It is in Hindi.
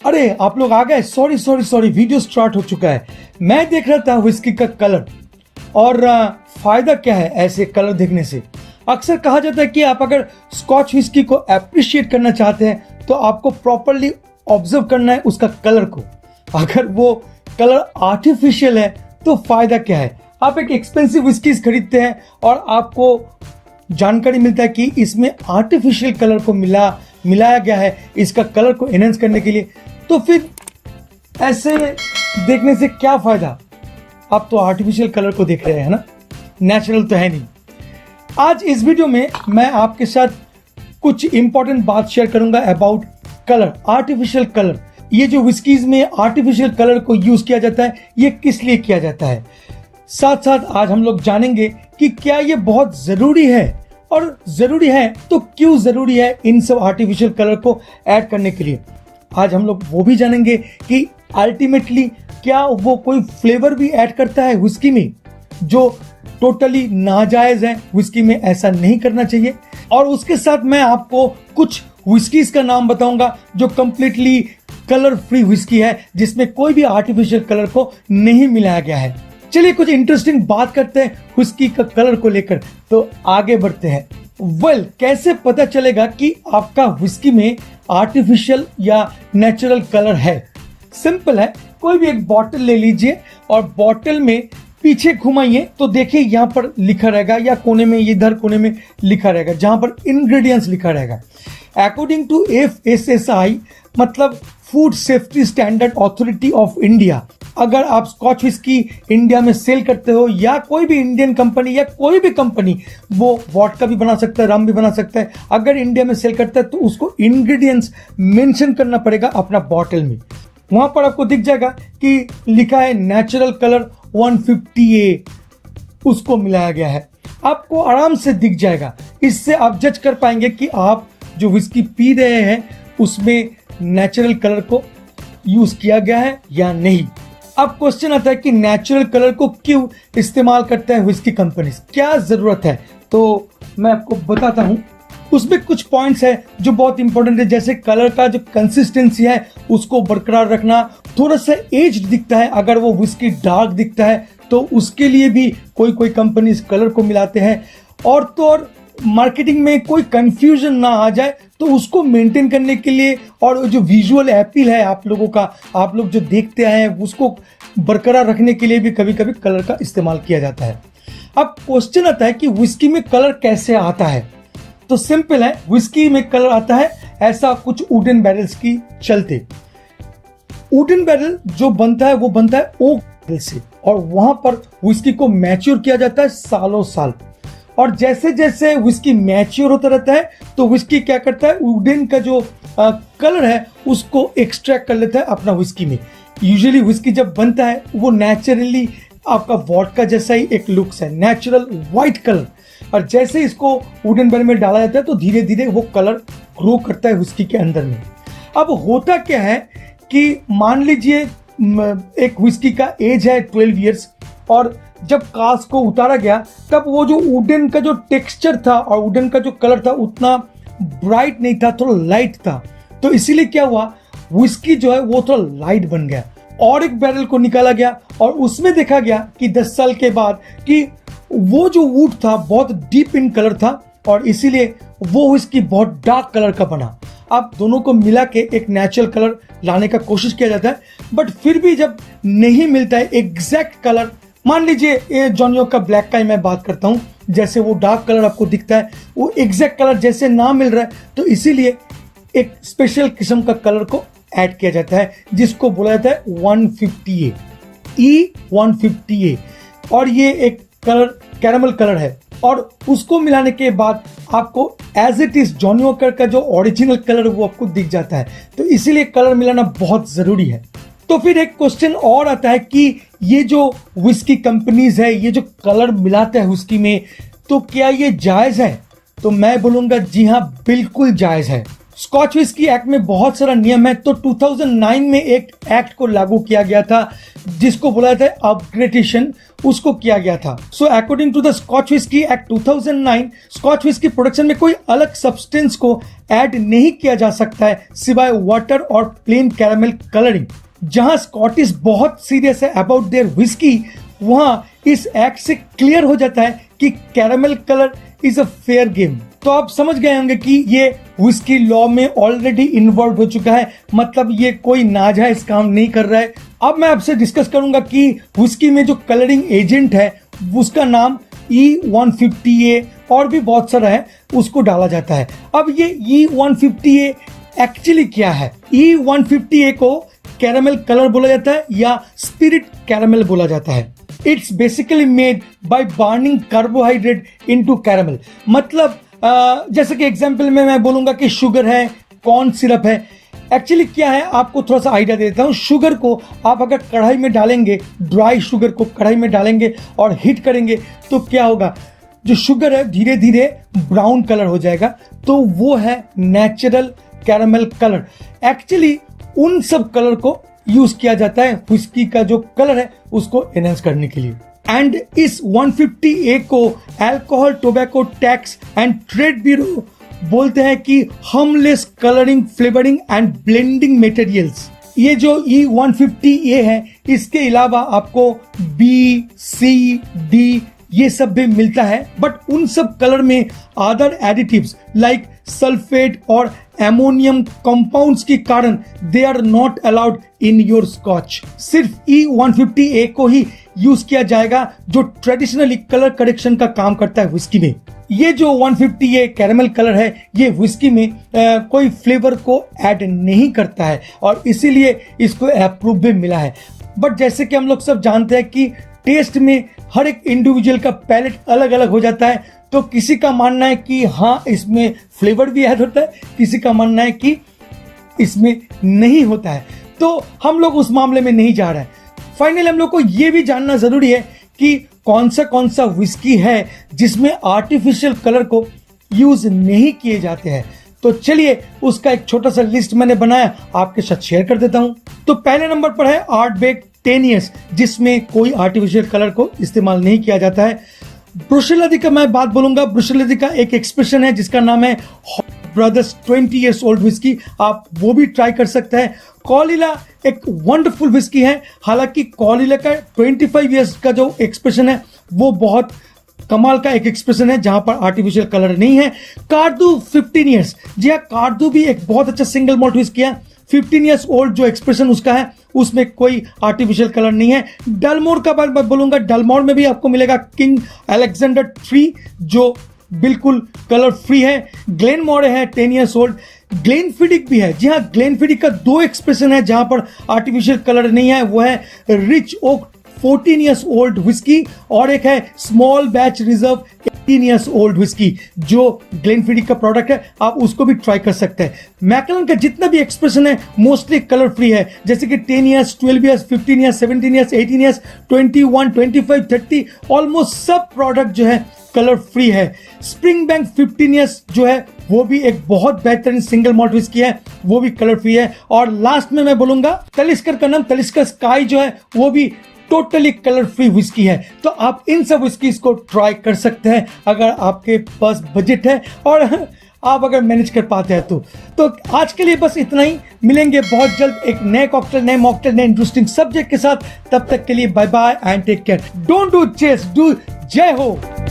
अरे आप लोग आ गए। सॉरी, वीडियो स्टार्ट हो चुका है। मैं देख रहा था विस्की का कलर और फायदा क्या है ऐसे कलर देखने से। अक्सर कहा जाता है कि आप अगर स्कॉच विस्की को एप्रिशिएट करना चाहते हैं तो आपको प्रॉपरली ऑब्जर्व करना है उसका कलर को। अगर वो कलर आर्टिफिशियल है तो फायदा क्या है। आप एक एक्सपेंसिव विस्कीज खरीदते हैं और आपको जानकारी मिलता है कि इसमें आर्टिफिशियल कलर को मिलाया गया है इसका कलर को एनहेंस करने के लिए, तो फिर ऐसे देखने से क्या फायदा। आप तो आर्टिफिशियल कलर को देख रहे हैं ना, नेचुरल तो है नहीं। आज इस वीडियो में मैं आपके साथ कुछ इंपॉर्टेंट बात शेयर करूंगा अबाउट कलर, आर्टिफिशियल कलर। ये जो विस्कीज में आर्टिफिशियल कलर को यूज किया जाता है ये किस लिए किया जाता है। साथ साथ आज हम लोग जानेंगे कि क्या ये बहुत जरूरी है, और जरूरी है तो क्यों जरूरी है इन सब आर्टिफिशियल कलर को ऐड करने के लिए। आज हम लोग वो भी जानेंगे कि अल्टीमेटली क्या वो कोई फ्लेवर भी ऐड करता है विस्की में जो टोटली नाजायज है, विस्की में ऐसा नहीं करना चाहिए। और उसके साथ मैं आपको कुछ विस्कीज का नाम बताऊंगा जो कंप्लीटली कलर फ्री विस्की है, जिसमें कोई भी आर्टिफिशियल कलर को नहीं मिलाया गया है। चलिए कुछ इंटरेस्टिंग बात करते हैं विस्की का कलर को लेकर, तो आगे बढ़ते हैं। कैसे पता चलेगा कि आपका विस्की में आर्टिफिशियल या नेचुरल कलर है। सिंपल है, कोई भी एक बॉटल ले लीजिए और बॉटल में पीछे घुमाइए तो देखिए यहाँ पर लिखा रहेगा, या कोने में, इधर कोने में लिखा रहेगा जहां पर इंग्रेडिएंट्स लिखा रहेगा। अकॉर्डिंग टू FSSAI मतलब food safety standard authority of India, अगर आप स्कॉच विस्की इंडिया में सेल करते हो या कोई भी इंडियन कंपनी या कोई भी कंपनी, वो वोडका भी बना सकता है, रम भी बना सकता है, अगर इंडिया में सेल करता है तो उसको इंग्रेडिएंट्स मेंशन करना पड़ेगा अपना बॉटल में। वहां पर आपको दिख जाएगा कि लिखा है नेचुरल कलर 150A, उसको मिलाया गया है। आपको आराम से दिख जाएगा। इससे आप जज कर पाएंगे कि आप जो विस्की पी रहे हैं उसमें नेचुरल कलर को यूज किया गया है या नहीं। अब क्वेश्चन आता है कि नेचुरल कलर को क्यों इस्तेमाल करते हैं विस्की कंपनीज, क्या जरूरत है। तो मैं आपको बताता हूं। उसमें कुछ पॉइंट्स है जो बहुत इंपॉर्टेंट है, जैसे कलर का जो कंसिस्टेंसी है उसको बरकरार रखना, थोड़ा सा एज दिखता है। अगर वो विस्की डार्क दिखता है तो उसके लिए भी कोई कंपनी इस कलर को मिलाते हैं। और तो और मार्केटिंग में कोई कंफ्यूजन ना आ जाए तो उसको मेंटेन करने के लिए, और जो विजुअल अपील है आप लोगों का, आप लोग जो देखते आए हैं उसको बरकरार रखने के लिए भी कभी कभी कलर का इस्तेमाल किया जाता है। अब क्वेश्चन आता है कि विस्की में कलर कैसे आता है। तो सिंपल है, विस्की में कलर आता है ऐसा कुछ वुडन बैरल्स की चलते। वुडन बैरल जो बनता है वो बनता है ओक बैरल से, और वहां पर विस्की को मैच्योर किया जाता है सालों साल। और जैसे जैसे विस्की मैच्योर होता रहता है तो विस्की क्या करता है, वुडन का जो कलर है उसको एक्सट्रैक्ट कर लेता है अपना विस्की में। यूजुअली विस्की जब बनता है वो नेचुरली आपका वोडका जैसा ही एक लुक्स है, नेचुरल व्हाइट कलर। और जैसे इसको वुडन बैरल में डाला जाता है तो धीरे धीरे वो कलर ग्रो करता है विस्की के अंदर में। अब होता क्या है कि मान लीजिए एक विस्की का एज है 12 इयर्स, और जब कास्ट को उतारा गया तब वो जो वुडन का जो टेक्सचर था और वुडन का जो कलर था उतना ब्राइट नहीं था, थोड़ा लाइट था। तो इसीलिए क्या हुआ, विस्की जो है वो थोड़ा लाइट बन गया। और एक बैरल को निकाला गया और उसमें देखा गया कि 10 साल के बाद कि वो जो वुड था बहुत डीप इन कलर था, और इसीलिए वो विस्की बहुत डार्क कलर का बना। अब दोनों को मिला के एक नेचुरल कलर लाने का कोशिश किया जाता है, बट फिर भी जब नहीं मिलता है एग्जैक्ट कलर, मान लीजिए ये जॉनी का ब्लैक का ही मैं बात करता हूं, जैसे वो डार्क कलर आपको दिखता है वो एग्जैक्ट कलर जैसे ना मिल रहा है, तो इसीलिए एक स्पेशल किस्म का कलर को ऐड किया जाता है जिसको बोला जाता है 150A, E150A। और ये एक कलर कैरामल कलर है, और उसको मिलाने के बाद आपको as it is Johnny Walker का जो ओरिजिनल कलर वो आपको दिख जाता है। तो इसीलिए कलर मिलाना बहुत जरूरी है। तो फिर एक क्वेश्चन और आता है कि ये जो विस्की कंपनीज है ये जो कलर मिलाते हैं विस्की में, तो क्या ये जायज है। तो मैं बोलूंगा जी हाँ, बिल्कुल जायज है। स्कॉच विस्की एक्ट में बहुत सारा नियम है, तो 2009 में एक एक्ट को लागू किया गया था जिसको बोला जाता है अपग्रेडेशन, उसको किया गया था। So according to the Scotch whisky act 2009, Scotch whisky production में कोई अलग सब्सटेंस को ऐड नहीं किया जा सकता है सिवाय वाटर और प्लेन कैरामल कलरिंग। जहां स्कॉटिश बहुत सीरियस है अबाउट देयर विस्की, वहां इस एक्ट से क्लियर हो जाता है कि caramel colour is a fair game. तो आप समझ गए होंगे कि ये विस्की लॉ में ऑलरेडी इन्वॉल्व हो चुका है, मतलब ये कोई नाजायज काम नहीं कर रहा है। अब मैं आपसे डिस्कस करूंगा कि विस्की में जो कलरिंग एजेंट है उसका नाम E150A और भी बहुत सारा है, उसको डाला जाता है। अब ये E150A एक्चुअली क्या है? E150A को कैरामल कलर बोला जाता है या स्पिरिट कैरामल बोला जाता है। It's basically made by burning carbohydrate into caramel. मतलब जैसे कि एग्जांपल में मैं बोलूंगा कि शुगर है, कॉर्न सिरप है। एक्चुअली क्या है, आपको थोड़ा सा आइडिया देता हूँ। शुगर को आप अगर कढ़ाई में डालेंगे, ड्राई शुगर को कढ़ाई में डालेंगे और हीट करेंगे, तो क्या होगा, जो शुगर है धीरे धीरे ब्राउन कलर हो जाएगा, तो वो है नेचुरल कैरामल कलर। एक्चुअली उन सब कलर को यूज किया जाता है विस्की का जो कलर है उसको एनहांस करने के लिए। एंड इस 150A को alcohol, tobacco tax and trade bureau बोलते हैं कि harmless colouring, flavouring and blending materials. ये जो E150A है, इसके अलावा आपको B, C, D ये सब भी मिलता है, बट उन सब कलर में अदर एडिटिव्स लाइक सल्फेट और एमोनियम कंपाउंड्स के कारण they are not allowed in your Scotch. सिर्फ E150A को ही यूज किया जाएगा जो ट्रेडिशनली कलर करेक्शन का काम करता है विस्की में। ये जो 150A कैरामल कलर है, ये विस्की में कोई फ्लेवर को ऐड नहीं करता है और इसीलिए इसको अप्रूव भी मिला है। बट जैसे कि हम लोग सब जानते हैं कि टेस्ट में हर एक इंडिविजुअल का पैलेट अलग अलग हो जाता है, तो किसी का मानना है कि हाँ इसमें फ्लेवर भी ऐड होता है, किसी का मानना है कि इसमें नहीं होता है, तो हम लोग उस मामले में नहीं जा रहे हैं। फाइनली हम लोग को यह भी जानना जरूरी है कि कौन सा विस्की है जिसमें आर्टिफिशियल कलर को यूज नहीं किए जाते हैं। तो चलिए उसका एक छोटा सा लिस्ट मैंने बनाया, आपके साथ शेयर कर देता हूं। तो पहले नंबर पर है आर्टबेक 10 years, जिसमें कोई आर्टिफिशियल कलर को इस्तेमाल नहीं किया जाता है। ब्रुसेलोसी का मैं बात बोलूंगा। ब्रुसेलोसी का एक एक्सप्रेशन है जिसका नाम है ब्रदर्स 20 years old विस्की, आप वो भी ट्राई कर सकते हैं। कॉलिला एक वंडरफुल विस्की है, हालांकि कॉलिला का 25 years का जो एक्सप्रेशन है वो बहुत कमाल का एक एक्सप्रेशन है जहां पर आर्टिफिशियल कलर नहीं है। कार्दू 15 years, जी हाँ, कार्दू भी एक बहुत अच्छा सिंगल मॉल्ट विस्की है। 15 years old जो एक्सप्रेशन उसका है उसमें कोई आर्टिफिशियल कलर नहीं है। डलमोर का बात मैं बोलूंगा, डलमोर में भी आपको मिलेगा किंग अलेक्जेंडर 3 जो बिल्कुल कलर फ्री है। ग्लेनमोरे है 10 years old। ग्लेनफिडिक भी है, जी हाँ, ग्लेनफिडिक का 2 एक्सप्रेशन है जहां पर आर्टिफिशियल कलर नहीं है, वो है rich oak 14 years old whisky और एक है small batch reserve 18 years old whisky जो ग्लेनफिडिक का प्रोडक्ट है, आप उसको भी ट्राई कर सकते हैं। मैकलन का जितना भी एक्सप्रेशन है मोस्टली कलर फ्री है, जैसे कि 10 years, 12 years, 15 years, 17 years, 18 years, 21, 25, 30 almost सब प्रोडक्ट जो है कलर फ्री है। स्प्रिंग बैंक 15 years जो है वो भी एक बहुत बेहतरीन सिंगल मॉल्ट विस्की है, वो भी कलर फ्री है। और लास्ट में मैं बोलूंगा तलिस्कर का नाम, तलिस्कर स्काई जो है वो भी टोटली कलर फ्री विस्की है। तो आप इन सब विस्कीज को ट्राई कर सकते हैं अगर आपके पास बजट है और आप अगर मैनेज कर पाते हैं तो आज के लिए बस इतना ही। मिलेंगे बहुत जल्द एक नए कॉकटेल, नए मॉकटेल, नए इंटरेस्टिंग सब्जेक्ट के साथ। तब तक के लिए bye bye and take care. Don't do chess, do. जय हो।